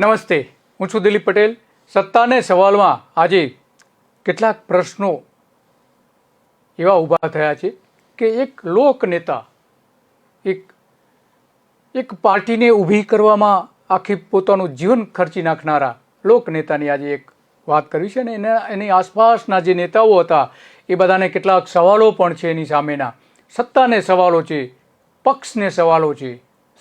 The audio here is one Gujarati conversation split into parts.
નમસ્તે, હું છું દિલીપ પટેલ. સત્તાને સવાલમાં આજે કેટલાક પ્રશ્નો એવા ઊભા થયા છે કે એક લોકનેતા એક પાર્ટીને ઊભી કરવામાં આખી પોતાનું જીવન ખર્ચી નાખનારા લોકનેતાની આજે એક વાત કરવી છે અને એની આસપાસના જે નેતાઓ હતા એ બધાને કેટલાક સવાલો પણ છે. એની સામેના સત્તાને સવાલો છે, પક્ષને સવાલો છે,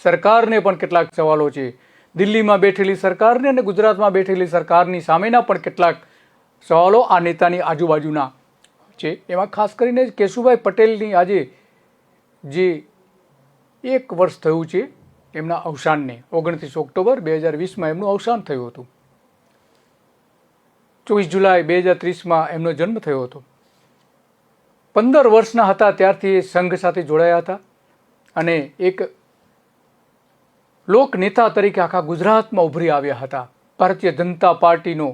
સરકારને પણ કેટલાક સવાલો છે. દિલ્હીમાં બેઠેલી સરકારને અને ગુજરાતમાં બેઠેલી સરકારની સામેના પણ કેટલાક સવાલો આ નેતાની આજુબાજુના છે. એમાં ખાસ કરીને કેશુભાઈ પટેલની આજે જે 1 વર્ષ થયું છે એમના અવસાનને. 29 ઓક્ટોબર 2020માં એમનું અવસાન થયું હતું. 24 જુલાઈ 2030માં એમનો જન્મ થયો હતો. 15 વર્ષના હતા ત્યારથી એ સંઘ સાથે જોડાયા હતા અને એક લોકનેતા તરીકે આખા ગુજરાતમાં ઉભરી આવ્યા હતા. ભારતીય જનતા પાર્ટીનો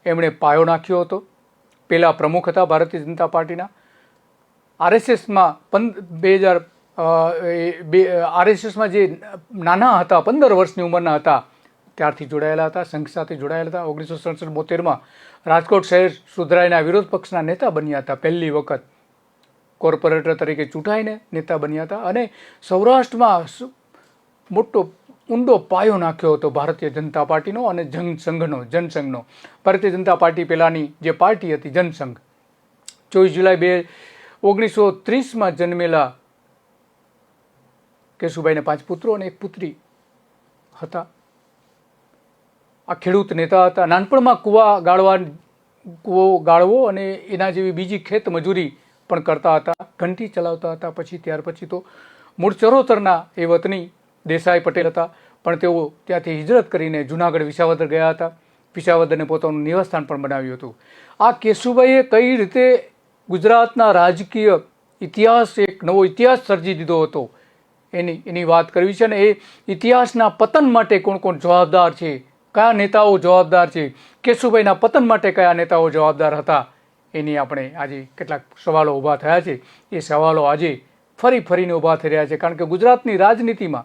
એમણે પાયો નાખ્યો હતો. પહેલાં પ્રમુખ હતા ભારતીય જનતા પાર્ટીના. આરએસએસમાં જે નાના હતા, 15 વર્ષની ઉંમરના હતા ત્યારથી જોડાયેલા હતા, સંઘ સાથે જોડાયેલા હતા. 1967-72માં રાજકોટ શહેર સુધરાઈના વિરોધ પક્ષના નેતા બન્યા હતા. પહેલી વખત કોર્પોરેટર તરીકે ચૂંટાઈને નેતા બન્યા હતા અને સૌરાષ્ટ્રમાં મોટો ઊંડો પાયો નાખ્યો હતો ભારતીય જનતા પાર્ટીનો અને જનસંઘનો. ભારતીય જનતા પાર્ટી પહેલાંની જે પાર્ટી હતી જનસંઘ. 24 જુલાઈ 1930માં જન્મેલા કેશુભાઈને 5 પુત્રો અને 1 પુત્રી હતા. આ ખેડૂત નેતા હતા. નાનપણમાં કૂવો ગાળવો અને એના જેવી બીજી ખેત મજૂરી પણ કરતા હતા, ઘંટી ચલાવતા હતા. ત્યાર પછી તો મૂળ ચરોતરના એ વતની દેસાઈ પટેલ હતા, પણ તેઓ ત્યાંથી હિજરત કરીને જુનાગઢ વિસાવદર ગયા હતા. વિસાવદરને પોતાનું નિવાસસ્થાન પણ બનાવ્યું હતું. આ કેશુભાઈએ કઈ રીતે ગુજરાતના રાજકીય ઇતિહાસ, એક નવો ઇતિહાસ સર્જી દીધો હતો એની વાત કરવી છે. અને એ ઇતિહાસના પતન માટે કોણ કોણ જવાબદાર છે, કયા નેતાઓ જવાબદાર છે, કેશુભાઈના પતન માટે કયા નેતાઓ જવાબદાર હતા, એની આપણે આજે કેટલાક સવાલો ઊભા થયા છે. એ સવાલો આજે ફરીને ઊભા થઈ રહ્યા છે કારણ કે ગુજરાતની રાજનીતિમાં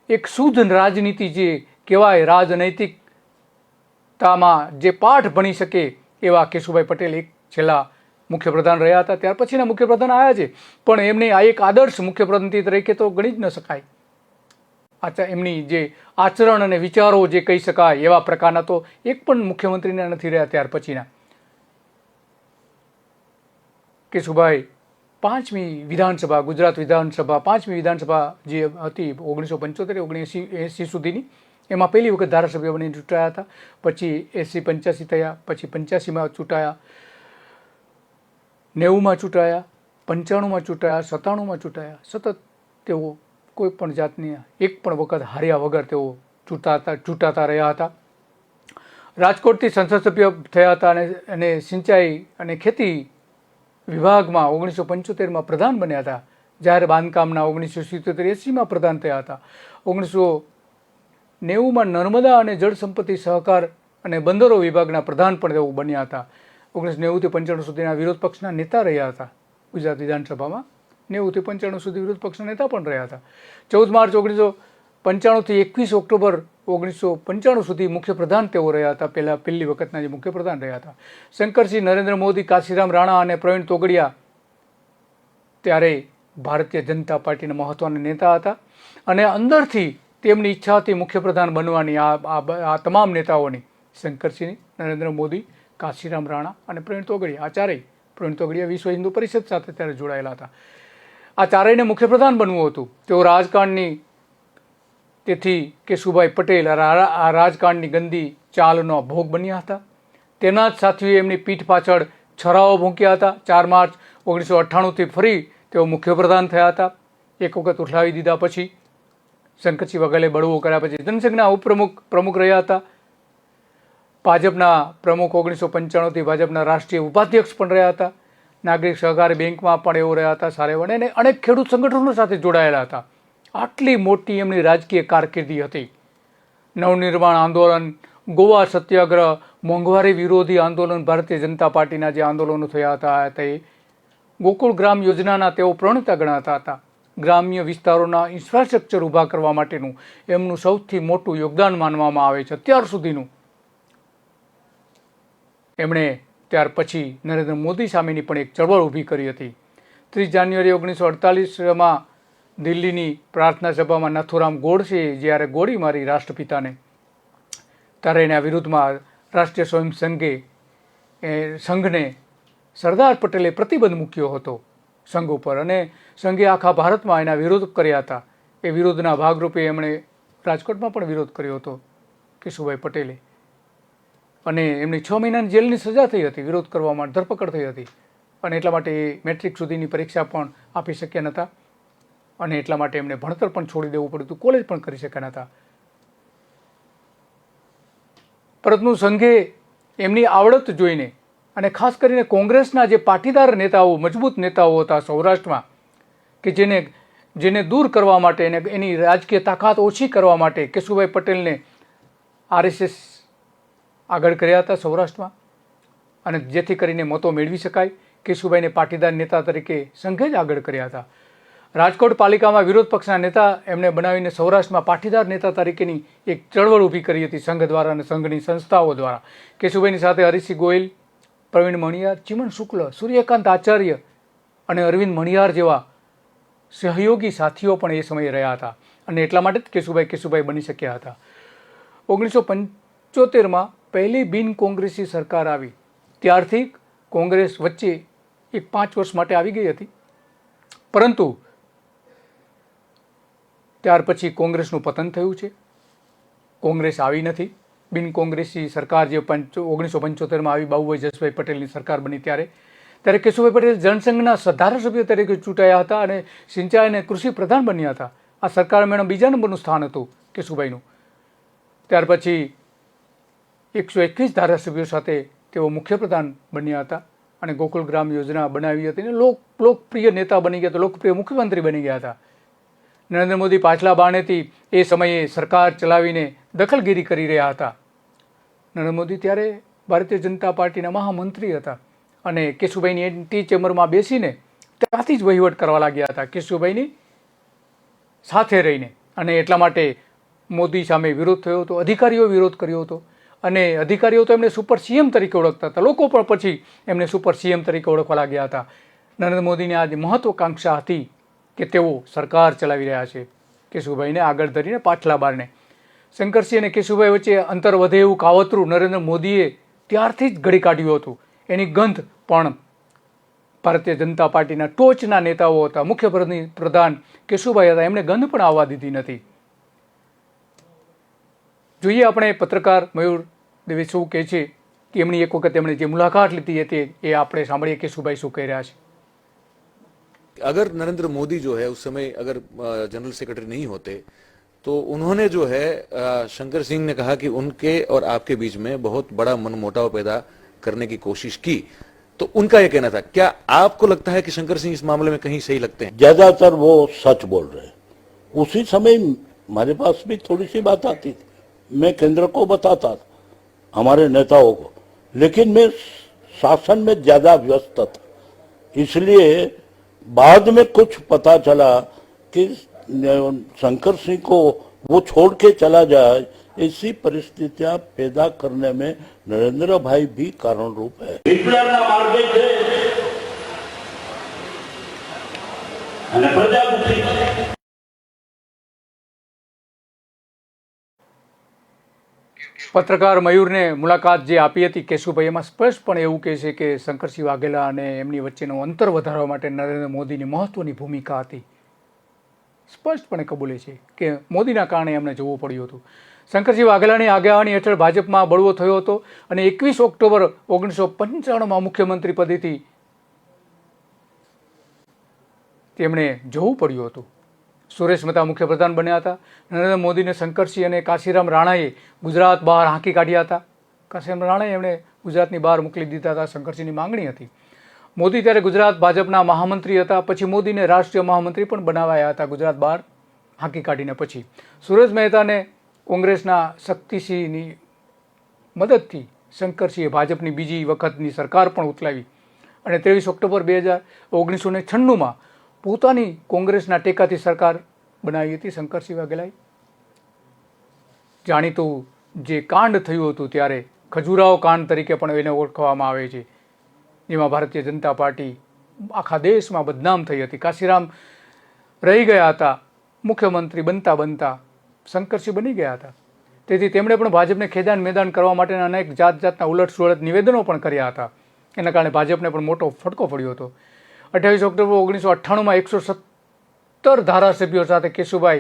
એક શુદ્ધ રાજનીતિ જે કહેવાય, રાજનૈતિકતામાં જે પાઠ ભણી શકે એવા કેશુભાઈ પટેલ એક છેલ્લા મુખ્યપ્રધાન રહ્યા હતા. ત્યાર પછીના મુખ્યપ્રધાન આવ્યા છે, પણ એમને આ એક આદર્શ મુખ્યપ્રધાન તરીકે તો ગણી જ ન શકાય. એમની જે આચરણ અને વિચારો જે કહી શકાય એવા પ્રકારના તો એક પણ મુખ્યમંત્રીના નથી રહ્યા. ત્યાર પછીના કેશુભાઈ 5મી વિધાનસભા, ગુજરાત વિધાનસભા 5મી વિધાનસભા જે હતી 1975-1980 સુધીની, એમાં પહેલી વખત ધારાસભ્ય બની ચૂંટાયા હતા. પછી 80-85 થયા, પછી 85માં ચૂંટાયા, 90માં ચૂંટાયા, 95માં ચૂંટાયા, 97માં ચૂંટાયા. સતત તેઓ કોઈ પણ જાતની એક પણ વખત હાર્યા વગર તેઓ ચૂંટાતા રહ્યા હતા. રાજકોટથી સંસદ સભ્ય થયા હતા અને સિંચાઈ અને ખેતી વિભાગમાં 1975માં પ્રધાન બન્યા હતા. જાહેર બાંધકામના 1977-80માં પ્રધાન થયા હતા. 1990માં નર્મદા અને જળ સંપત્તિ સહકાર અને બંદરો વિભાગના પ્રધાન પણ તેઓ બન્યા હતા. 1990-95 સુધીના વિરોધ પક્ષના નેતા રહ્યા હતા. ગુજરાત વિધાનસભામાં 90-95 સુધી વિરોધ પક્ષના નેતા પણ રહ્યા હતા. 14 માર્ચ 1995થી 21 ઓક્ટોબર 1995 સુધી મુખ્યપ્રધાન તેઓ રહ્યા હતા. પહેલી વખતના જે મુખ્યપ્રધાન રહ્યા હતા. શંકરસિંહ, નરેન્દ્ર મોદી, કાશીરામ રાણા અને પ્રવીણ તોગડિયા ત્યારે ભારતીય જનતા પાર્ટીના મહત્વના નેતા હતા અને અંદરથી તેમની ઈચ્છા હતી મુખ્યપ્રધાન બનવાની. આ તમામ નેતાઓની, શંકરસિંહ, નરેન્દ્ર મોદી, કાશીરામ રાણા અને પ્રવીણ તોગડિયા, આ ચારેય, પ્રવીણ તોગડિયા વિશ્વ હિન્દુ પરિષદ સાથે ત્યારે જોડાયેલા હતા. આ ચારેયને મુખ્યપ્રધાન બનવું હતું. તેઓ રાજકારણની, તેથી કેશુભાઈ પટેલ આ રાજકારણની ગંદી ચાલનો ભોગ બન્યા હતા. તેના જ સાથીઓએ એમની પીઠ પાછળ છરાઓ મૂક્યા હતા. 4 માર્ચ 1998થી ફરી તેઓ મુખ્યપ્રધાન થયા હતા. એક વખત ઉઠાવી દીધા પછી શંકરસિંહ વઘેલે બળવો કર્યા પછી જનસંઘના પ્રમુખ રહ્યા હતા. ભાજપના પ્રમુખ 1995થી ભાજપના રાષ્ટ્રીય ઉપાધ્યક્ષ પણ રહ્યા હતા. નાગરિક સહકારી બેંકમાં પણ એવો રહ્યા હતા. સારેવણ અને અનેક ખેડૂત સંગઠનો સાથે જોડાયેલા હતા. આટલી મોટી એમની રાજકીય કારકિર્દી હતી. નવનિર્માણ આંદોલન, ગોવા સત્યાગ્રહ, મોંઘવારી વિરોધી આંદોલન, ભારતીય જનતા પાર્ટીના જે આંદોલનો થયા હતા તે ગોકુળ ગ્રામ યોજનાના તેઓ પ્રણેતા ગણાતા હતા. ગ્રામ્ય વિસ્તારોના ઇન્ફ્રાસ્ટ્રક્ચર ઊભા કરવા માટેનું એમનું સૌથી મોટું યોગદાન માનવામાં આવે છે અત્યાર સુધીનું. એમણે ત્યાર પછી નરેન્દ્ર મોદી સામેની પણ એક ચળવળ ઊભી કરી હતી. 30 જાન્યુઆરી 1948માં દિલ્હીની પ્રાર્થના સભામાં નાથુરામ ગોડસે જ્યારે ગોળી મારી રાષ્ટ્રપિતાને, ત્યારે એના વિરુદ્ધમાં રાષ્ટ્રીય સ્વયં સંઘને સરદાર પટેલે પ્રતિબંધ મૂક્યો હતો સંઘ ઉપર, અને સંઘે આખા ભારતમાં એના વિરોધ કર્યા હતા. એ વિરોધના ભાગરૂપે એમણે રાજકોટમાં પણ વિરોધ કર્યો હતો કેશુભાઈ પટેલે, અને એમની 6 મહિનાની જેલની સજા થઈ હતી વિરોધ કરવામાં, ધરપકડ થઈ હતી, અને એટલા માટે એ મેટ્રિક સુધીની પરીક્ષા પણ આપી શક્યા નહોતા, અને એટલા માટે એમને ભણતર પણ છોડી દેવું પડ્યું હતું, કોલેજ પણ કરી શક્યા નહોતા. પરંતુ સંઘે એમની આવડત જોઈને, અને ખાસ કરીને કોંગ્રેસના જે પાટીદાર નેતાઓ, મજબૂત નેતાઓ હતા સૌરાષ્ટ્રમાં, કે જેને દૂર કરવા માટે, એની રાજકીય તાકાત ઓછી કરવા માટે કેશુભાઈ પટેલને RSS આગળ કર્યા હતા સૌરાષ્ટ્રમાં, અને જેથી કરીને મતો મેળવી શકાય. કેશુભાઈને પાટીદાર નેતા તરીકે સંઘે જ આગળ કર્યા હતા. રાજકોટ પાલિકામાં વિરોધ પક્ષના નેતા એમને બનાવીને સૌરાષ્ટ્રમાં પાટીદાર નેતા તરીકેની એક ચળવળ ઊભી કરી હતી સંઘ દ્વારા અને સંઘની સંસ્થાઓ દ્વારા. કેશુભાઈની સાથે હરિસિંહ ગોયલ, પ્રવીણ મણિયાર, ચિમન શુક્લ, સૂર્યકાંત આચાર્ય અને અરવિંદ મણિયાર જેવા સહયોગી સાથીઓ પણ એ સમયે રહ્યા હતા, અને એટલા માટે જ કેશુભાઈ બની શક્યા હતા. 1975માં પહેલી બિન કોંગ્રેસી સરકાર આવી ત્યારથી કોંગ્રેસ વચ્ચે એક 5 વર્ષ માટે આવી ગઈ હતી, પરંતુ ત્યાર પછી કોંગ્રેસનું પતન થયું છે. કોંગ્રેસ આવી નથી. બિન કોંગ્રેસી સરકાર જે 1975માં આવી, બાબુભાઈ જસભાઈ પટેલની સરકાર બની, ત્યારે કેશુભાઈ પટેલ જનસંઘના ધારાસભ્ય તરીકે ચૂંટાયા હતા અને સિંચાઈ અને કૃષિ પ્રધાન બન્યા હતા. આ સરકારમાં એનું 2જા નંબરનું સ્થાન હતું કેશુભાઈનું. ત્યાર પછી 121 ધારાસભ્યો સાથે તેઓ મુખ્યપ્રધાન બન્યા હતા, અને ગોકુલ ગ્રામ યોજના બનાવી હતી, અને લોકપ્રિય નેતા બની ગયા હતા, લોકપ્રિય મુખ્યમંત્રી બની ગયા હતા. નરેન્દ્ર મોદી પાછલા બાણેથી એ સમયે સરકાર ચલાવીને દખલગીરી કરી રહ્યા હતા. નરેન્દ્ર મોદી ત્યારે ભારતીય જનતા પાર્ટીના મહામંત્રી હતા, અને કેશુભાઈની એન્ટી ચેમ્બરમાં બેસીને ત્યાંથી જ વહીવટ કરવા લાગ્યા હતા કેશુભાઈની સાથે રહીને, અને એટલા માટે મોદી સામે વિરોધ થયો હતો, અધિકારીઓ વિરોધ કર્યો હતો, અને અધિકારીઓ તો એમને સુપર CM તરીકે ઓળખતા હતા, લોકો પણ પછી એમને સુપર CM તરીકે ઓળખવા લાગ્યા હતા. નરેન્દ્ર મોદીની આ મહત્વકાંક્ષા હતી કે તેઓ સરકાર ચલાવી રહ્યા છે, કેશુભાઈને આગળ ધરીને પાછલા બારણે. શંકરસિંહ અને કેશુભાઈ વચ્ચે અંતર વધે એવું કાવતરું નરેન્દ્ર મોદીએ ત્યારથી જ ઘડી કાઢ્યું હતું. એની ગંધ પણ ભારતીય જનતા પાર્ટીના ટોચના નેતાઓ હતા, મુખ્ય પ્રધાન કેશુભાઈ હતા, એમણે ગંધ પણ આવવા દીધી નથી. જોઈએ આપણે પત્રકાર મયુર દવે શું કહે છે, કે એમની એક વખત એમણે જે મુલાકાત લીધી હતી એ આપણે સાંભળીએ કેશુભાઈ શું કહી રહ્યા છે. अगर नरेंद्र मोदी जो है उस समय अगर जनरल सेक्रेटरी नहीं होते तो उन्होंने जो है शंकर सिंह ने कहा कि उनके और आपके बीच में बहुत बड़ा मनमुटाव पैदा करने की कोशिश की, तो उनका यह कहना था. क्या आपको लगता है कि शंकर सिंह इस मामले में कहीं सही लगते हैं? ज्यादातर वो सच बोल रहे हैं. उसी समय हमारे पास भी थोड़ी सी बात आती थी, मैं केंद्र को बताता था, हमारे नेताओं को, लेकिन मैं शासन में ज्यादा व्यस्त था, इसलिए बाद में कुछ पता चला कि शंकर सिंह को वो छोड़ के चला जाए, ऐसी परिस्थितियां पैदा करने में नरेंद्र भाई भी कारण रूप है. વિપ્લવના માર્ગે છે અને પ્રજાપતિ પત્રકાર મયુરને મુલાકાત જે આપી હતી કેશુભાઈ, એમાં સ્પષ્ટપણે એવું કહે છે કે શંકરસિંહ વાઘેલા અને એમની વચ્ચેનું અંતર વધારવા માટે નરેન્દ્ર મોદીની મહત્વની ભૂમિકા હતી. સ્પષ્ટપણે કબૂલે છે કે મોદીના કારણે એમને જોવું પડ્યું હતું. શંકરસિંહ વાઘેલાની આગેવાની હેઠળ ભાજપમાં બળવો થયો હતો, અને 21 ઓક્ટોબર 1995માં મુખ્યમંત્રી પદેથી તેમણે જોવું પડ્યું હતું. સુરેશ મહેતા મુખ્યપ્રધાન બન્યા હતા. નરેન્દ્ર મોદીને શંકરસિંહ અને કાશીરામ રાણાએ ગુજરાત બહાર હાંકી કાઢ્યા હતા. કાશીરામ રાણાએ એમણે ગુજરાતની બહાર મોકલી દીધા હતા, શંકરસિંહની માંગણી હતી. મોદી ત્યારે ગુજરાત ભાજપના મહામંત્રી હતા, પછી મોદીને રાષ્ટ્રીય મહામંત્રી પણ બનાવાયા હતા ગુજરાત બહાર હાંકી કાઢીને. પછી સુરેશ મહેતાને કોંગ્રેસના શક્તિસિંહની મદદથી શંકરસિંહે ભાજપની બીજી વખતની સરકાર પણ ઉથલાવી, અને 23 ઓક્ટોબર 1996માં પોતાની કોંગ્રેસના ટેકાથી સરકાર બનાવી હતી શંકરસિંહ વાઘેલાએ. જાણીતું જે કાંડ થયું હતું ત્યારે ખજૂરાહો કાંડ તરીકે પણ એને ઓળખવામાં આવે છે, જેમાં ભારતીય જનતા પાર્ટી આખા દેશમાં બદનામ થઈ હતી. કાશીરામ રહી ગયા હતા, મુખ્યમંત્રી બનતા બનતા શંકરસિંહ બની ગયા હતા. તેથી તેમણે પણ ભાજપને ખેદાન મેદાન કરવા માટેના અનેક જાતના ઉલટ નિવેદનો પણ કર્યા હતા. એના કારણે ભાજપને પણ મોટો ફટકો પડ્યો હતો. 28 ઓક્ટોબર 1998માં 117 ધારાસભ્યો સાથે કેશુભાઈ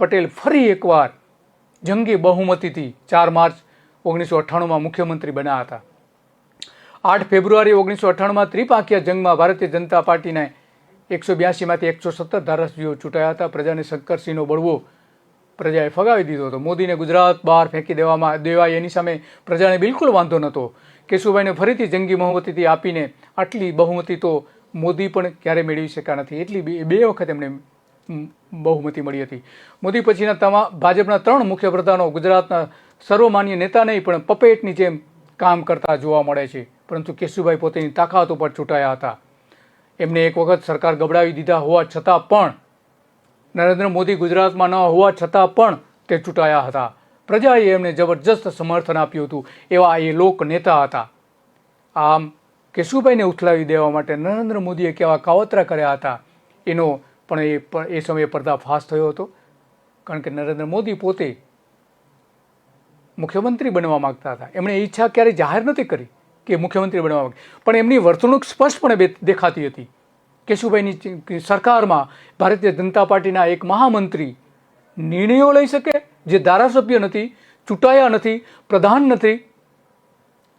પટેલ ફરી એકવાર જંગી બહુમતીથી 4 માર્ચ 1998માં મુખ્યમંત્રી બન્યા હતા. 8 ફેબ્રુઆરી 1998માં ત્રિપાંખીયા જંગમાં ભારતીય જનતા પાર્ટીને 182માંથી 117 ધારાસભ્યો ચૂંટાયા હતા. પ્રજાને શંકરસિંહનો બળવો પ્રજાએ ફગાવી દીધો હતો. મોદીને ગુજરાત બહાર ફેંકી દેવાય એની સામે પ્રજાને બિલકુલ વાંધો નહોતો. કેશુભાઈને ફરીથી જંગી બહુમતીથી આપીને આટલી બહુમતી તો મોદી પણ ક્યારે મેળવી શક્યા નથી. એટલી 2 વખત એમને બહુમતી મળી હતી. મોદી પછીના ભાજપના 3 મુખ્યપ્રધાનો ગુજરાતના સર્વમાન્ય નેતા નહીં પણ પપેટની જેમ કામ કરતા જોવા મળે છે. પરંતુ કેશુભાઈ પોતાની તાકાત ઉપર ચૂંટાયા હતા. એમને એક વખત સરકાર ગબડાવી દીધા હોવા છતાં પણ, નરેન્દ્ર મોદી ગુજરાતમાં ન હોવા છતાં પણ તે ચૂંટાયા હતા. પ્રજાએ એમને જબરજસ્ત સમર્થન આપ્યું હતું. એવા એ લોક નેતા હતા. આમ કેશુભાઈને ઉથલાવી દેવા માટે નરેન્દ્ર મોદીએ કેવા કાવતરા કર્યા હતા એનો પણ એ સમયે પર્દાફાશ થયો હતો. કારણ કે નરેન્દ્ર મોદી પોતે મુખ્યમંત્રી બનવા માગતા હતા. એમણે ઈચ્છા ક્યારેય જાહેર નથી કરી કે મુખ્યમંત્રી બનવા માગે, પણ એમની વર્તણૂક સ્પષ્ટપણે દેખાતી હતી. કેશુભાઈની સરકારમાં ભારતીય જનતા પાર્ટીના એક મહામંત્રી નિર્ણયો લઈ શકે, જે ધારાસભ્ય નથી, ચૂંટાયા નથી, પ્રધાન નથી,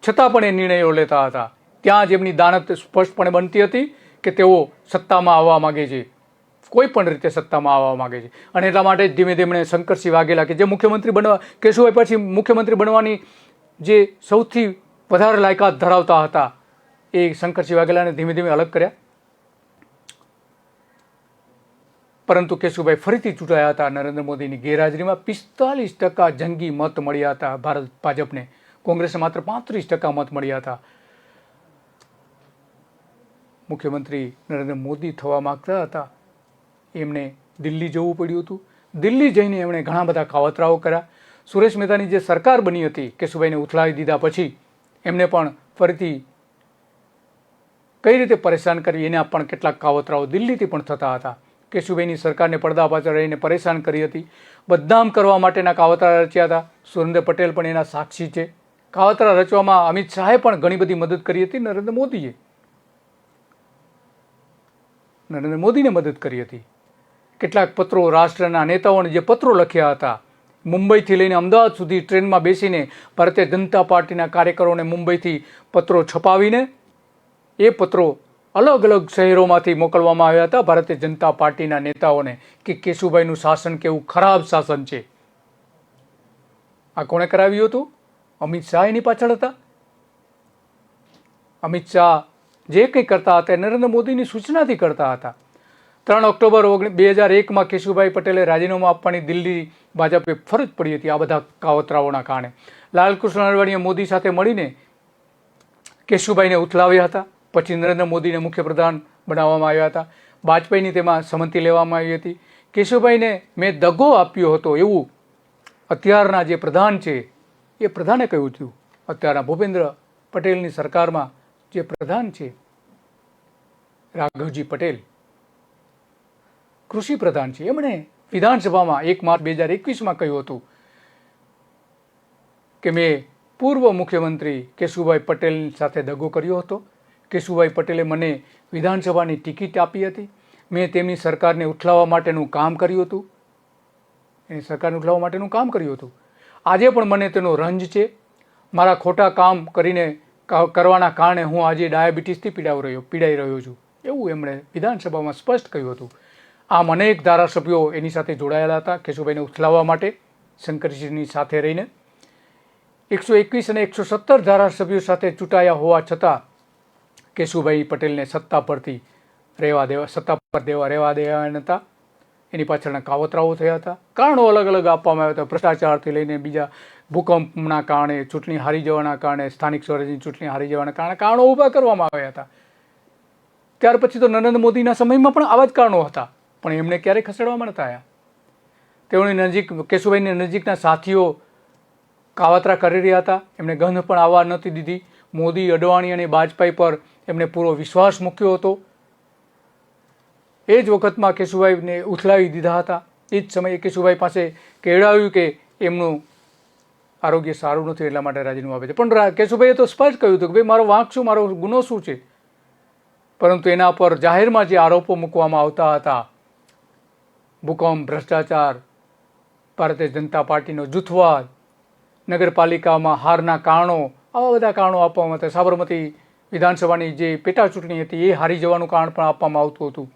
છતાં પણ એ નિર્ણયો લેતા હતા. ત્યાં જ એમની દાનત સ્પષ્ટપણે બનતી હતી કે તેઓ સત્તામાં આવવા માગે છે, કોઈ પણ રીતે સત્તામાં આવવા માગે છે. અને એટલા માટે જ ધીમે ધીમે શંકરસિંહ વાઘેલા કે જે મુખ્યમંત્રી બનવા, કેશુભાઈ પછી મુખ્યમંત્રી બનવાની જે સૌથી વધારે લાયકાત ધરાવતા હતા, એ શંકરસિંહ વાઘેલાને ધીમે ધીમે અલગ કર્યા. પરંતુ કેશુભાઈ ફરીથી ચૂંટાયા હતા નરેન્દ્ર મોદીની ગેરહાજરીમાં. 45% જંગી મત મળ્યા હતા ભાજપને. કોંગ્રેસને માત્ર 35% મત મળ્યા હતા. મુખ્યમંત્રી નરેન્દ્ર મોદી થવા માગતા હતા. એમને દિલ્હી જવું પડ્યું હતું. દિલ્હી જઈને એમણે ઘણા બધા કાવતરાઓ કર્યા. સુરેશ મહેતાની જે સરકાર બની હતી કેશુભાઈને ઉથલાવી દીધા પછી, એમને પણ ફરીથી કઈ રીતે પરેશાન કરવી એના પણ કેટલાક કાવતરાઓ દિલ્હીથી પણ થતા હતા. કેશુભાઈની સરકારને પડદા પાછળ રહીને પરેશાન કરી હતી. બદનામ કરવા માટેના કાવતરા રચ્યા હતા. સુરેન્દ્ર પટેલ પણ એના સાક્ષી છે. કાવતરા રચવામાં અમિત શાહે પણ ઘણી બધી મદદ કરી હતી. નરેન્દ્ર મોદીને મદદ કરી હતી. કેટલાક પત્રો, રાષ્ટ્રના નેતાઓને જે પત્રો લખ્યા હતા, મુંબઈથી લઈને અમદાવાદ સુધી ટ્રેનમાં બેસીને ભારતીય જનતા પાર્ટીના કાર્યકરોને મુંબઈથી પત્રો છપાવીને એ પત્રો અલગ અલગ શહેરોમાંથી મોકલવામાં આવ્યા હતા ભારતીય જનતા પાર્ટીના નેતાઓને કે કેશુભાઈનું શાસન કેવું ખરાબ શાસન છે. આ કોણે કરાવ્યું હતું? અમિત શાહ એની પાછળ હતા. અમિત શાહ જે કંઈ કરતા હતા નરેન્દ્ર મોદીની સૂચનાથી કરતા હતા. 3 ઓક્ટોબર 2001માં કેશુભાઈ પટેલે રાજીનામું આપવાની દિલ્હી ભાજપે ફરજ પડી હતી આ બધા કાવતરાઓના કારણે. લાલકૃષ્ણ અડવાણીએ મોદી સાથે મળીને કેશુભાઈને ઉથલાવ્યા હતા. પછી નરેન્દ્ર મોદીને મુખ્યપ્રધાન બનાવવામાં આવ્યા હતા. વાજપેયીની તેમાં સંમતિ લેવામાં આવી હતી. કેશુભાઈને મેં દગો આપ્યો હતો એવું અત્યારના જે પ્રધાન છે એ પ્રધાને કહ્યું હતું. અત્યારના ભૂપેન્દ્ર પટેલની સરકારમાં જે પ્રધાન છે રાઘવજી પટેલ, કૃષિ પ્રધાન છે, એમણે વિધાનસભામાં 1 માર્ચ 2021માં કહ્યું હતું કે મેં પૂર્વ મુખ્યમંત્રી કેશુભાઈ પટેલ સાથે દગો કર્યો હતો. કેશુભાઈ પટેલે મને વિધાનસભાની ટિકિટ આપી હતી. મેં તેમની સરકારને ઉથલાવવા માટેનું કામ કર્યું હતું. આજે પણ મને તેનો રંજ છે. મારા ખોટા કામ કરવાના કારણે હું આજે ડાયાબિટીસથી પીડાઈ રહ્યો છું, એવું એમણે વિધાનસભામાં સ્પષ્ટ કહ્યું હતું. આમ અનેક ધારાસભ્યો એની સાથે જોડાયેલા હતા કેશુભાઈને ઉથલાવવા માટે શંકરસિંહની સાથે રહીને. 121 અને 117 ધારાસભ્યો સાથે ચૂંટાયા હોવા છતાં કેશુભાઈ પટેલને સત્તા પર રહેવા દેવા નહોતા. એની પાછળના કાવતરાઓ થયા હતા. કારણો અલગ અલગ આપવામાં આવ્યા હતા. ભ્રષ્ટાચારથી લઈને બીજા ભૂકંપના કારણે, ચૂંટણી હારી જવાના કારણે, સ્થાનિક સ્વરાજની ચૂંટણી હારી જવાના કારણે કારણો ઊભા કરવામાં આવ્યા હતા. ત્યાર પછી તો નરેન્દ્ર મોદીના સમયમાં પણ આવા જ કારણો હતા, પણ એમને ક્યારેય ખસેડવામાં નહોતા આવ્યા. તેઓની નજીક કેશુભાઈની નજીકના સાથીઓ કાવતરા કરી રહ્યા હતા, એમને ગંધ પણ આવવા નહોતી દીધી. મોદી, અડવાણી અને વાજપેયી પર એમને પૂરો વિશ્વાસ મૂક્યો હતો. એ જ વખતમાં કેશુભાઈને ઉથલાવી દીધા હતા. એ જ સમયે કેશુભાઈ પાસે કહેવાયું કે એમનું આરોગ્ય સારું નથી, એટલા માટે રાજીનામું આપે છે. પણ કેશુભાઈએ તો સ્પષ્ટ કહ્યું હતું કે ભાઈ મારો વાંક શું, મારો ગુનો શું છે. પરંતુ એના પર જાહેરમાં જે આરોપો મૂકવામાં આવતા હતા, ભૂકંપ, ભ્રષ્ટાચાર, ભારતીય જનતા પાર્ટીનો જૂથવાદ, નગરપાલિકામાં હારના કારણો, આવા બધા કારણો આપવામાં હતા. સાબરમતી વિધાનસભાની જે પેટા ચૂંટણી હતી એ હારી જવાનું કારણ પણ આપવામાં આવતું હતું.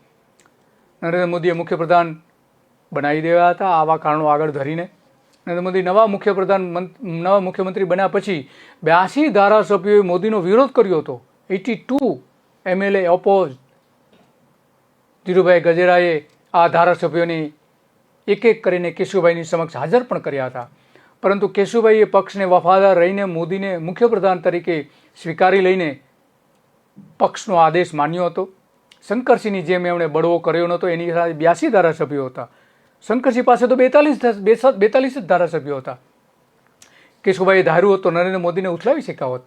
નરેન્દ્ર મોદીએ મુખ્યપ્રધાન બનાવી દેવા હતા આવા કારણો આગળ ધરીને. નરેન્દ્ર મોદી નવા મુખ્યમંત્રી બન્યા પછી 82 ધારાસભ્યોએ મોદીનો વિરોધ કર્યો હતો. 82 MLA ઓપોઝ. ધીરુભાઈ ગજેરાએ આ ધારાસભ્યોની એક એક કરીને કેશુભાઈની સમક્ષ હાજર પણ કર્યા હતા. પરંતુ કેશુભાઈએ પક્ષને વફાદાર રહીને મોદીને મુખ્યપ્રધાન તરીકે સ્વીકારી લઈને પક્ષનો આદેશ માન્યો હતો. શંકરસિંહની જેમ એમણે બળવો કર્યો નહોતો. એની સાથે 82 ધારાસભ્યો હતા. શંકરસિંહ પાસે તો 42 જ ધારાસભ્યો હતા. કેશુભાઈએ ધાર્યું હતું નરેન્દ્ર મોદીને ઉથલાવી શકાવત.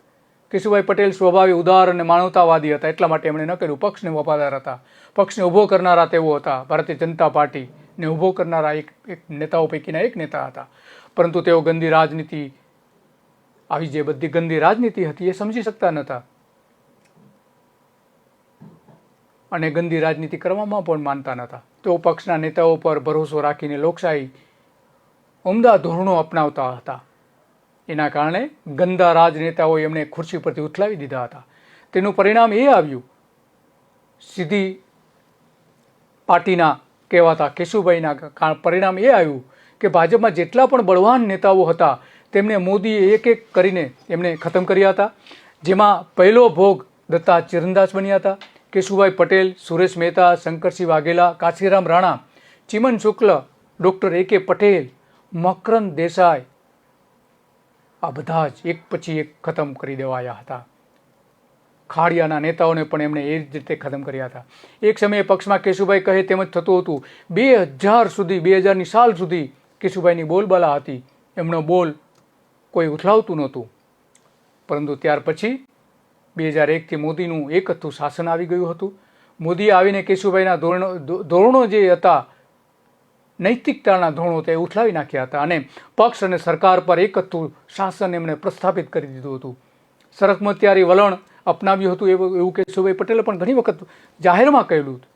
કેશુભાઈ પટેલ સ્વભાવે ઉદાર અને માનવતાવાદી હતા, એટલા માટે એમણે ન કર્યું. પક્ષને વફાદાર હતા, પક્ષને ઊભો કરનારા તેઓ હતા. ભારતીય જનતા પાર્ટીને ઊભો કરનારા એક નેતાઓ પૈકીના એક નેતા હતા. પરંતુ તેઓ ગંદી રાજનીતિ, આવી જે બધી ગંદી રાજનીતિ હતી એ સમજી શકતા નહોતા અને ગંદી રાજનીતિ કરવામાં પણ માનતા નહોતા. તેઓ પક્ષના નેતાઓ પર ભરોસો રાખીને લોકશાહી ઉમદા ધોરણો અપનાવતા હતા. એના કારણે ગંદા રાજનેતાઓએ એમને ખુરશી પરથી ઉથલાવી દીધા હતા. તેનું પરિણામ એ આવ્યું, સીધી પાર્ટીના કહેવાતા કેશુભાઈના પરિણામ એ આવ્યું કે ભાજપમાં જેટલા પણ બળવાન નેતાઓ હતા તેમને મોદીએ એક એક કરીને એમને ખતમ કર્યા હતા. જેમાં પહેલો ભોગ દત્તા ચિરંદાસ બન્યા હતા. કેશુભાઈ પટેલ, સુરેશ મહેતા, શંકરસિંહ વાઘેલા, કાશીરામ રાણા, ચિમન શુક્લ, ડૉક્ટર AK પટેલ, મકરંદ દેસાઈ, આ બધા જ એક પછી એક ખતમ કરી દેવાયા હતા. ખાડિયાના નેતાઓને પણ એમણે એ જ રીતે ખતમ કર્યા હતા. એક સમયે પક્ષમાં કેશુભાઈ કહે તેમ જ થતું હતું. 2000ની સાલ સુધી કેશુભાઈની બોલબાલા હતી. એમનો બોલ કોઈ ઉથલાવતું નહોતું. પરંતુ ત્યાર પછી 2001થી મોદીનું એક હતું શાસન આવી ગયું હતું. મોદીએ આવીને કેશુભાઈના ધોરણો જે હતા, નૈતિકતાના ધોરણો તે ઉથલાવી નાખ્યા હતા અને પક્ષ અને સરકાર પર એક હતું શાસન એમણે પ્રસ્થાપિત કરી દીધું હતું. સરખમતિયારી વલણ અપનાવ્યું હતું એવું કેશુભાઈ પટેલે પણ ઘણી વખત જાહેરમાં કહેલું હતું.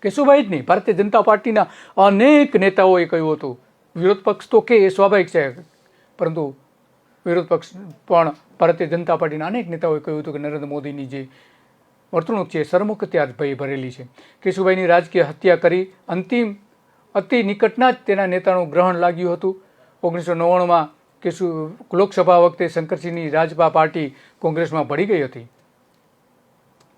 કેશુભાઈ જ નહીં, ભારતીય જનતા પાર્ટીના અનેક નેતાઓએ કહ્યું હતું. વિરોધ પક્ષ તો કે એ સ્વાભાવિક છે, પરંતુ વિરોધ પક્ષ પણ ભારતીય જનતા પાર્ટીના અનેક નેતાઓએ કહ્યું હતું કે નરેન્દ્ર મોદીની જે વર્તણૂક છે એ સરમુખત્યા ભય ભરેલી છે. કેશુભાઈની રાજકીય હત્યા કરી અતિ નિકટના જ તેના નેતાનું ગ્રહણ લાગ્યું હતું. 1999માં લોકસભા વખતે શંકરસિંહની રાજપા પાર્ટી કોંગ્રેસમાં ભળી ગઈ હતી.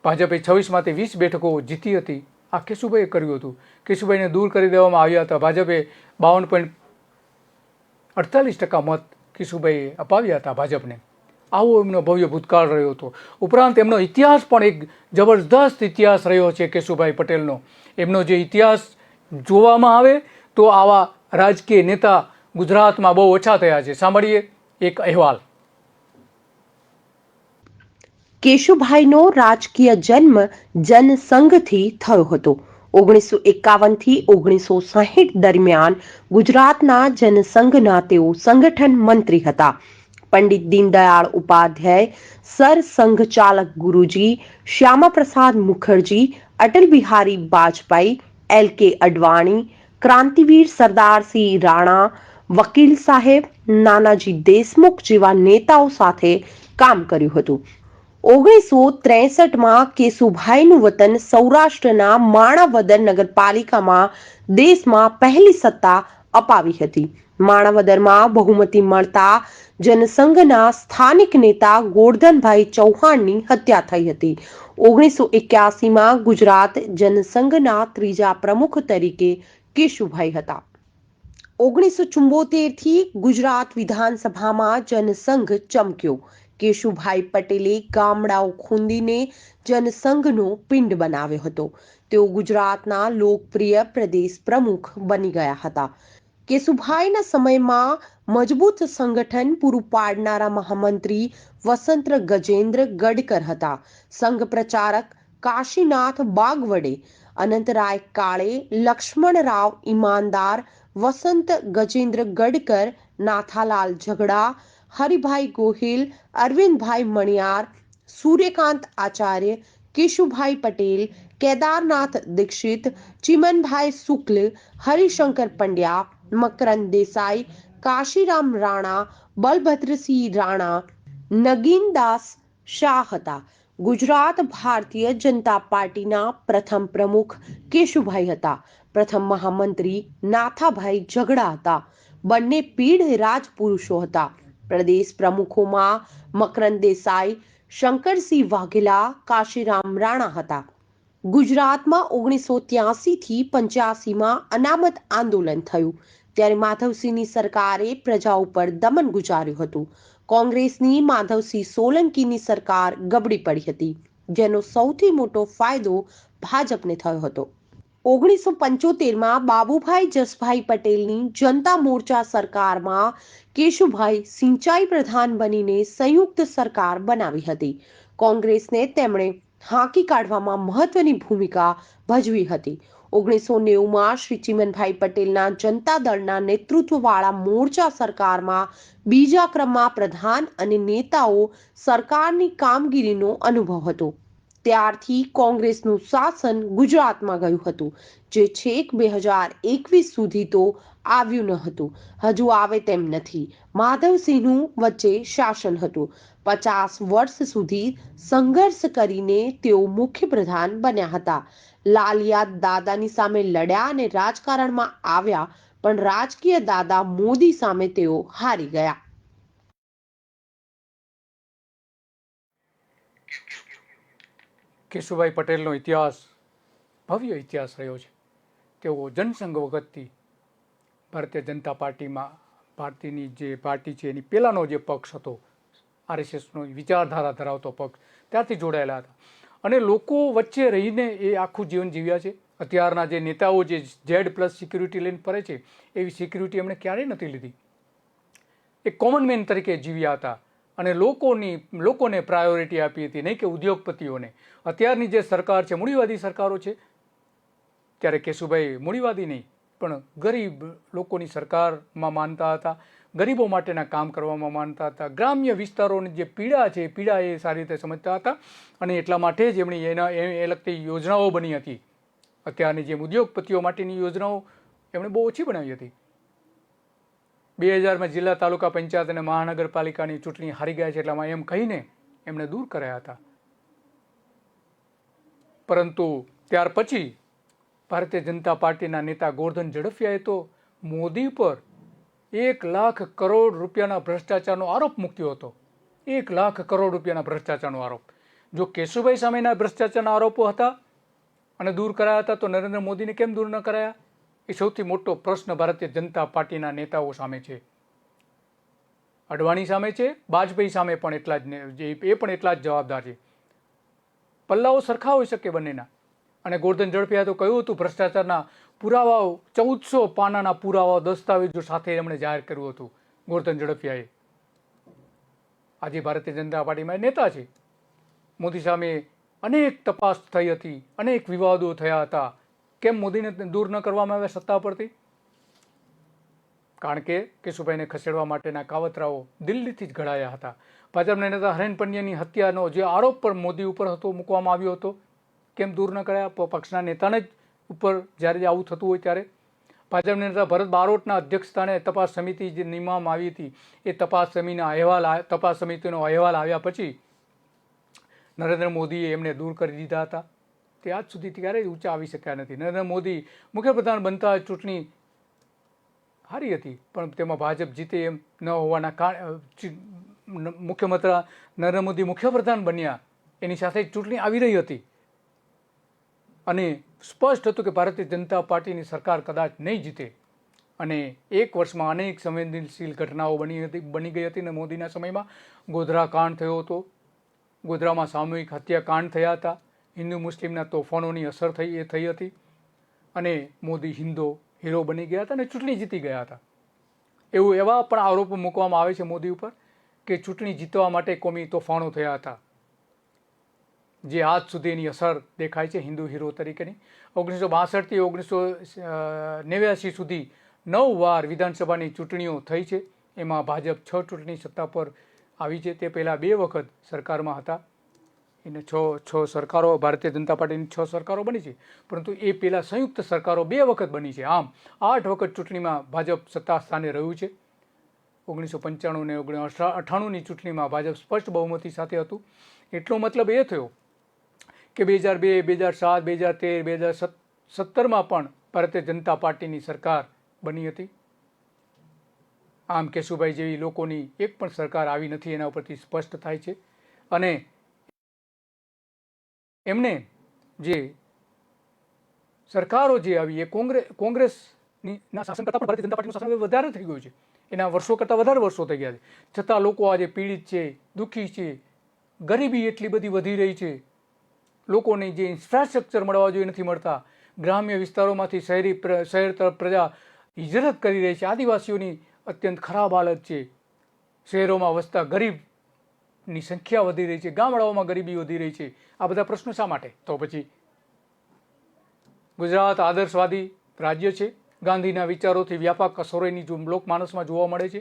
ભાજપે 26માંથી 20 બેઠકો જીતી હતી. આ કેશુભાઈએ કર્યું હતું. કેશુભાઈને દૂર કરી દેવામાં આવ્યા હતા. ભાજપે 52.48% મત કેશુભાઈએ અપાવ્યા હતા ભાજપને. આવો એમનો ભવ્ય ભૂતકાળ રહ્યો હતો. ઉપરાંત એમનો ઇતિહાસ પણ એક જબરદસ્ત ઇતિહાસ રહ્યો છે કેશુભાઈ પટેલનો. એમનો જે ઇતિહાસ જોવામાં આવે તો આવા રાજકીય નેતા ગુજરાતમાં બહુ ઓછા થયા છે. સાંભળીએ એક અહેવાલ. કેશુભાઈનો રાજકીય જન્મ જનસંઘથી થયો હતો. 1951 થી 1960 દરમિયાન ગુજરાતના જનસંઘના તેઓ સંગઠન મંત્રી હતા. પંડિત દીનદયાળ ઉપાધ્યાય, સર સંઘચાલક ગુરુજી, શ્યામાપ્રસાદ મુખર્જી, અટલ બિહારી વાજપેયી, LK અડવાણી, ક્રાંતિવીર સરદારસિંહ રાણા, વકીલ સાહેબ, નાનાજી દેશમુખ જેવા નેતાઓ સાથે કામ કર્યું હતું. 1963માં કેશુભાઈનું વતન સૌરાષ્ટ્રના માણાવદર નગરપાલિકામાં દેશમાં પહેલી સત્તા અપાવી હતી. માણાવદરમાં બહુમતી મળતા જનસંઘના સ્થાનિક નેતા ગોરધનભાઈ ચૌહાણની હત્યા થઈ હતી. 1981માં ગુજરાત જનસંઘના ત્રીજા પ્રમુખ તરીકે કેશુભાઈ હતા. 1974થી ગુજરાત વિધાનસભામાં જનસંઘ ચમક્યો. કેશુભાઈ પટેલે ગામડાઓ ખૂંદીને જનસંઘનો પિંડ બનાવ્યો હતો. તેઓ ગુજરાતના લોકપ્રિય પ્રદેશ પ્રમુખ બની ગયા હતા. કેશુભાઈના સમયમાં મજબૂત સંગઠન પૂરું પાડનારા મહામંત્રી વસંત ગજેન્દ્ર ગડકર હતા. સંઘ પ્રચારક કાશીનાથ બાગવડે, અનંતરાય કાળે, લક્ષ્મણરાવ ઈમાનદાર, વસંત ગજેન્દ્ર ગડકર, નાથાલાલ ઝગડા, હરિભાઈ ગોહિલ, અરવિંદભાઈ મણિયાર, સૂર્યકાંત આચાર્ય, કેશુભાઈ પટેલ, કેદારનાથ દીક્ષિત, ચિમનભાઈ શુક્લ, હરિશંકર પંડ્યા, મકરંદ દેસાઈ, કાશીરામ રાણા, બલભદ્રસિંહ રાણા, નગીનદાસ શાહ હતા. ગુજરાત ભારતીય જનતા પાર્ટીના પ્રથમ પ્રમુખ કેશુભાઈ હતા. પ્રથમ મહામંત્રી નાથાભાઈ ઝગડા હતા. બંને પીઢ રાજપુરુષો હતા. પ્રદેશ પ્રમુખોમાં મકરંદ દેસાઈ, શંકરસિંહ વાઘેલા, કાશીરામ રાણા હતા. ગુજરાતમાં 1983 થી 85માં અનામત આંદોલન થયું ત્યારે માધવસિંહની સરકારે પ્રજા ઉપર દમન ગુજાર્યું હતું. કોંગ્રેસની માધવસિંહ સોલંકીની સરકાર ગબડી પડી હતી, જેનો સૌથી મોટો ફાયદો ભાજપને થયો હતો. 1975માં બાબુભાઈ જસભાઈ પટેલની જનતા મોરચા સરકારમાં કેશુભાઈ સિંચાઈ પ્રધાન બનીને સંયુક્ત સરકાર બનાવી હતી. કોંગ્રેસને તેમણે હાંકી કાઢવામાં મહત્વની ભૂમિકા ભજવી હતી. 1990માં શ્રી ચિમનભાઈ પટેલના જનતા દળના નેતૃત્વવાળા મોરચા સરકારમાં બીજા ક્રમમાં પ્રધાન અને નેતાઓ સરકારની કામગીરીનો અનુભવ હતો. ત્યારથી કોંગ્રેસનું શાસન ગુજરાતમાં ગયું હતું, જે છેક 2021 સુધી તો આવ્યું ન હતું, હજુ આવે તેમ નથી. માધવસિંહનું વચ્ચે શાસન હતું. 50 વર્ષ સુધી સંઘર્ષ કરીને તેઓ મુખ્યપ્રધાન બન્યા હતા. લાલિયા દાદાની સામે લડ્યા અને રાજકારણમાં આવ્યા, પણ રાજકીય દાદા મોદી સામે તેઓ હારી ગયા. કેશુભાઈ પટેલનો ઇતિહાસ ભવ્ય ઇતિહાસ રહ્યો છે. તેઓ જનસંઘ વખતથી ભારતીય જનતા પાર્ટીમાં, ભારતીયની જે પાર્ટી છે એની પહેલાંનો જે પક્ષ હતો, આરએસએસનો વિચારધારા ધરાવતો પક્ષ, ત્યારથી જોડાયેલા હતા અને લોકો વચ્ચે રહીને એ આખું જીવન જીવ્યા છે. અત્યારના જે નેતાઓ જે Z+ સિક્યુરિટી લઈને ફરે છે, એવી સિક્યુરિટી એમણે ક્યારેય નથી લીધી. એક કોમન મેન તરીકે જીવ્યા હતા અને લોકોને પ્રાયોરિટી આપી હતી, નહીં કે ઉદ્યોગપતિઓને. અત્યારની જે સરકાર છે, મૂડીવાદી સરકારો છે, ત્યારે કેશુભાઈ મૂડીવાદી નહીં પણ ગરીબ લોકોની સરકારમાં માનતા હતા. ગરીબો માટેના કામ કરવામાં માનતા હતા. ગ્રામ્ય વિસ્તારોની જે પીડા છે, પીડા એ સારી રીતે સમજતા હતા અને એટલા માટે જ એમની એ લગતી યોજનાઓ બની હતી. અત્યારની જેમ ઉદ્યોગપતિઓ માટેની યોજનાઓ એમણે બહુ ઓછી બનાવી હતી. 2000માં જિલ્લા, તાલુકા પંચાયત અને મહાનગરપાલિકાની ચૂંટણી હારી ગયા છે એટલામાં એમ કહીને એમણે દૂર કર્યા હતા. પરંતુ ત્યાર પછી ભારતીય જનતા પાર્ટીના નેતા ગોરધન ઝડફિયાએ તો મોદી પર 1 લાખ કરોડ રૂપિયાના ભ્રષ્ટાચારનો આરોપ મૂક્યો હતો. 1 લાખ કરોડ રૂપિયાના ભ્રષ્ટાચારનો આરોપ. જો કેશુભાઈ સામેના ભ્રષ્ટાચારના આરોપો હતા અને દૂર કરાયા હતા, તો નરેન્દ્ર મોદીને કેમ દૂર ન કરાયા? એ સૌથી મોટો પ્રશ્ન ભારતીય જનતા પાર્ટીના નેતાઓ સામે છે. અડવાણી સામે છે, વાજપેયી સામે પણ એટલા જ, એ પણ એટલા જ જવાબદાર છે. પલ્લાઓ સરખા હોઈ શકે બંનેના. અને ગોરધન ઝડફિયાએ તો કહ્યું હતું ભ્રષ્ટાચારના પુરાવાઓ, 1400 પાનાના પુરાવા દસ્તાવેજો સાથે એમણે જાહેર કર્યું હતું ગોરધન ઝડફિયાએ. આજે ભારતીય જનતા પાર્ટીમાં નેતા છે. મોદી સામે અનેક તપાસ થઈ હતી, અનેક વિવાદો થયા હતા. કેમ મોદીને દૂર ન કરવામાં આવ્યા સત્તા પરથી? કારણ કે કેશુભાઈને ખસેડવા માટેના કાવતરાઓ દિલ્હીથી જ ઘડાયા હતા. ભાજપના નેતા હરેન પંડ્યાની હત્યાનો જે આરોપ પણ મોદી ઉપર હતો, મૂકવામાં આવ્યો હતો, કેમ દૂર ન કર્યા? પક્ષના નેતાને જ ઉપર જ્યારે આવું થતું હોય ત્યારે. ભાજપના નેતા ભરત બારોટના અધ્યક્ષસ્થાને તપાસ સમિતિ જે નિમવામાં આવી હતી, એ તપાસ સમિતિનો અહેવાલ આવ્યા પછી નરેન્દ્ર મોદીએ એમને દૂર કરી દીધા હતા. તે આજ સુધી ક્યારેય ઊંચા આવી શક્યા નથી. નરેન્દ્ર મોદી મુખ્યપ્રધાન બનતા ચૂંટણી હારી હતી, પણ તેમાં ભાજપ જીતે એમ ન હોવાના કારણે નરેન્દ્ર મોદી મુખ્યપ્રધાન બન્યા એની સાથે ચૂંટણી આવી રહી હતી અને સ્પષ્ટ હતું કે ભારતીય જનતા પાર્ટીની સરકાર કદાચ નહીં જીતે અને એક વર્ષમાં અનેક સંવેદનશીલ ઘટનાઓ બની ગઈ હતી. અને મોદીના સમયમાં ગોધરા કાંડ થયો હતો. ગોધરામાં સામૂહિક હત્યાકાંડ થયા હતા. હિન્દુ મુસ્લિમના તોફાનોની અસર થઈ હતી અને મોદી હીરો બની ગયા હતા અને ચૂંટણી જીતી ગયા હતા. એવા પણ આરોપો મૂકવામાં આવે છે મોદી ઉપર કે ચૂંટણી જીતવા માટે કોમી તોફાનો થયા હતા, જે આજ સુધી એની અસર દેખાય છે હિન્દુ હીરો તરીકેની. 1962થી 1989 સુધી 9 વાર વિધાનસભાની ચૂંટણીઓ થઈ છે. એમાં ભાજપ 6 ચૂંટણી સત્તા પર આવી છે. તે પહેલાં 2 વખત સરકારમાં હતા. એને છ સરકારો, ભારતીય જનતા પાર્ટીની 6 સરકારો બની છે, પરંતુ એ પહેલાં સંયુક્ત સરકારો 2 વખત બની છે. આમ 8 વખત ચૂંટણીમાં ભાજપ સત્તા સ્થાને રહ્યું છે. 1995 અને 1998ની ચૂંટણીમાં ભાજપ સ્પષ્ટ બહુમતી સાથે હતું. એટલો મતલબ એ થયો કે 2002, 2007, 2013, 2017માં પણ ભારતીય જનતા પાર્ટીની સરકાર બની હતી. આમ કેશુભાઈ જેવી લોકોની એક પણ સરકાર આવી નથી, એના ઉપરથી સ્પષ્ટ થાય છે. અને એમને જે સરકારો જે આવી એ કોંગ્રેસના શાસન કરતાં પણ ભારતીય જનતા પાર્ટીનું શાસન વધારે થઈ ગયું છે. એના વર્ષો કરતાં વધારે વર્ષો થઈ ગયા છે. છતાં લોકો આજે પીડિત છે, દુઃખી છે, ગરીબી એટલી બધી વધી રહી છે, લોકોને જે ઇન્ફ્રાસ્ટ્રક્ચર મળવા જોઈએ નથી મળતા, ગ્રામ્ય વિસ્તારોમાંથી શહેર તરફ પ્રજા હિજરત કરી રહી છે, આદિવાસીઓની અત્યંત ખરાબ હાલત છે, શહેરોમાં વસતા ગરીબની સંખ્યા વધી રહી છે, ગામડાઓમાં ગરીબી વધી રહી છે. આ બધા પ્રશ્નો શા માટે? તો પછી ગુજરાત આદર્શવાદી રાજ્ય છે, ગાંધીના વિચારોથી વ્યાપક અસરો એની લોકમાનસમાં જોવા મળે છે.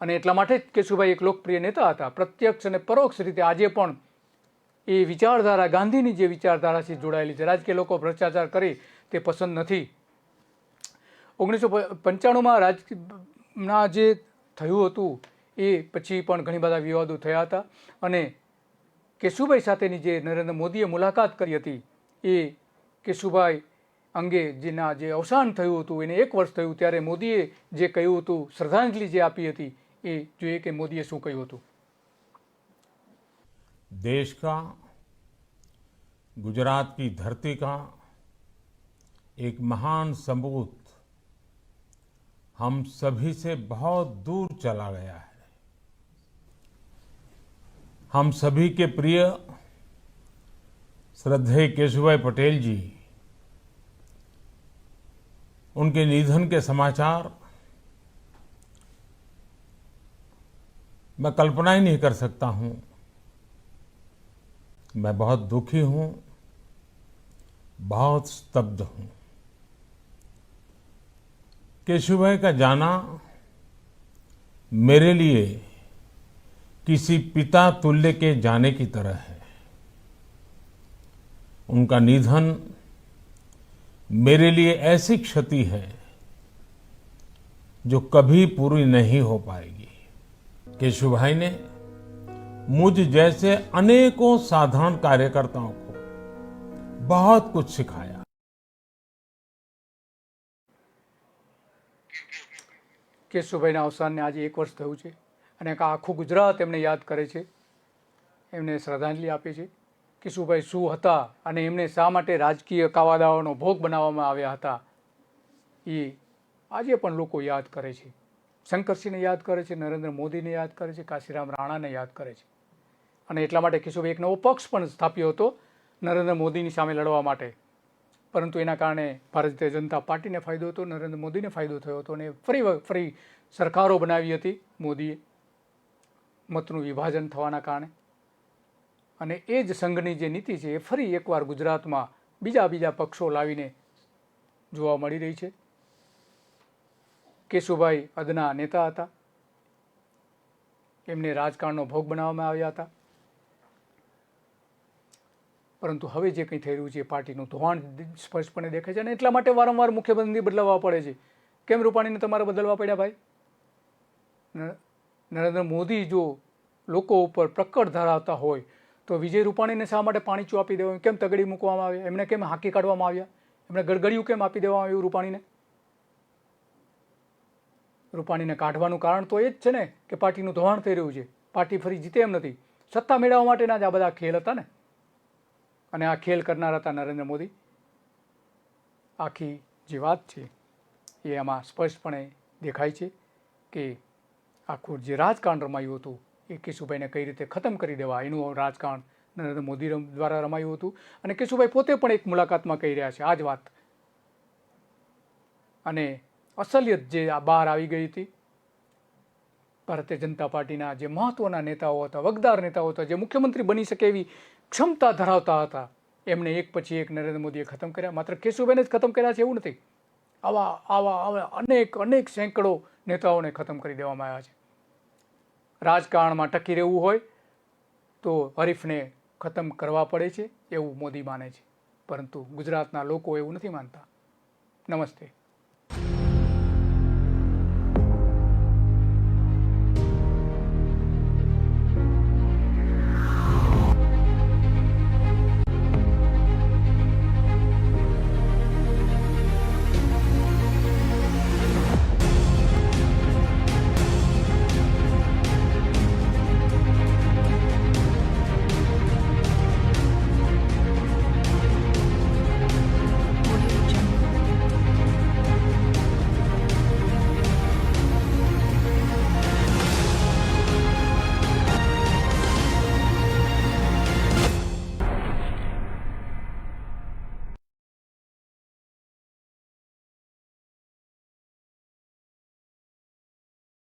અને એટલા માટે જ કેશુભાઈ એક લોકપ્રિય નેતા હતા. પ્રત્યક્ષ અને પરોક્ષ રીતે આજે પણ એ વિચારધારા, ગાંધીની જે વિચારધારા છે જોડાયેલી છે. રાજકીય લોકો ભ્રષ્ટાચાર કરે તે પસંદ નથી. 1995માં રાજના જે થયું હતું એ પછી પણ ઘણી બધા વિવાદો થયા હતા. અને કેશુભાઈ સાથેની જે નરેન્દ્ર મોદીએ મુલાકાત કરી હતી, એ કેશુભાઈ અંગે જેના જે અવસાન થયું હતું એને 1 વર્ષ થયું, ત્યારે મોદીએ જે કહ્યું હતું, શ્રદ્ધાંજલિ જે આપી હતી, એ જોઈએ કે મોદીએ શું કહ્યું હતું. देश का, गुजरात की धरती का एक महान सबूत हम सभी से बहुत दूर चला गया है. हम सभी के प्रिय श्रद्धेय केशुभाई पटेल जी, उनके निधन के समाचार मैं कल्पना ही नहीं कर सकता हूं. मैं बहुत दुखी हूं, बहुत स्तब्ध हूं. केशुभाई का जाना मेरे लिए किसी पिता तुल्य के जाने की तरह है. उनका निधन मेरे लिए ऐसी क्षति है जो कभी पूरी नहीं हो पाएगी. केशुभाई ने मुझ जैसे अनेकों साधारण कार्यकर्ताओं को बहुत कुछ सिखाया. કેશુભાઈના અવસાનને આજે 1 વર્ષ થયું છે અને આખું ગુજરાત એમને યાદ કરે છે, એમને શ્રદ્ધાંજલિ આપે છે. કેશુભાઈ શું હતા અને એમને શા માટે રાજકીય કાવાદાઓનો ભોગ બનાવવામાં આવ્યા હતા, એ આજે પણ લોકો યાદ કરે છે. શંકરસિંહને યાદ કરે છે, નરેન્દ્ર મોદીને યાદ કરે છે, કાશીરામ રાણાને યાદ કરે છે. અને એટલા માટે કેશુભાઈ એક નવો પક્ષ પણ સ્થાપ્યો હતો નરેન્દ્ર મોદીની સામે લડવા માટે. પરંતુ એના કારણે ભારતીય જનતા પાર્ટીને ફાયદો હતો, નરેન્દ્ર મોદીને ફાયદો થયો હતો અને ફરી સરકારો બનાવી હતી મોદીએ, મતનું વિભાજન થવાના કારણે. અને એ જ સંઘની જે નીતિ છે એ ફરી એકવાર ગુજરાતમાં બીજા પક્ષો લાવીને જોવા મળી રહી છે. કેશુભાઈ અદના નેતા હતા, એમને રાજકારણનો ભોગ બનાવવામાં આવ્યા હતા. પરંતુ હવે જે કંઈ થઈ રહ્યું છે એ પાર્ટીનું ધોવાણ સ્પષ્ટપણે દેખાય છે. અને એટલા માટે વારંવાર મુખ્યમંત્રી બદલાવવા પડે છે. કેમ રૂપાણીને તમારે બદલવા પડ્યા ભાઈ? નરેન્દ્ર મોદી જો લોકો ઉપર પ્રકટ ધરાવતા હોય તો વિજય રૂપાણીને શા માટે પાણીચું આપી દેવાનું? કેમ તગડી મૂકવામાં આવે? એમને કેમ હાંકી કાઢવામાં આવ્યા? એમને ગળગળિયું કેમ આપી દેવામાં આવ્યું રૂપાણીને? રૂપાણીને કાઢવાનું કારણ તો એ જ છે ને કે પાર્ટીનું ધોવાણ થઈ રહ્યું છે, પાર્ટી ફરી જીતે એમ નથી. સત્તા મેળવવા માટેના જ આ બધા ખેલ હતા ને. અને આ ખેલ કરનાર હતા નરેન્દ્ર મોદી. આખી જે વાત છે એ આમાં સ્પષ્ટપણે દેખાય છે કે આખું જે રાજકારણ રમાયું હતું એ કેશુભાઈને કઈ રીતે ખતમ કરી દેવા એનું રાજકારણ નરેન્દ્ર મોદી દ્વારા રમાયું હતું. અને કેશુભાઈ પોતે પણ એક મુલાકાતમાં કહી રહ્યા છે આ જ વાત. અને અસલિયત જે આ બહાર આવી ગઈ હતી, ભારતીય જનતા પાર્ટીના જે મહત્વના નેતાઓ હતા, વગદાર નેતાઓ હતા, જે મુખ્યમંત્રી બની શકે એવી ક્ષમતા ધરાવતા હતા, એમને એક પછી એક નરેન્દ્ર મોદીએ ખતમ કર્યા. માત્ર કેશુભાઈને જ ખતમ કર્યા છે એવું નથી, આવા અનેક સેંકડો નેતાઓને ખતમ કરી દેવામાં આવ્યા છે. રાજકારણમાં ટકી રહેવું હોય તો હરીફને ખતમ કરવા પડે છે એવું મોદી માને છે, પરંતુ ગુજરાતના લોકો એવું નથી માનતા. નમસ્તે.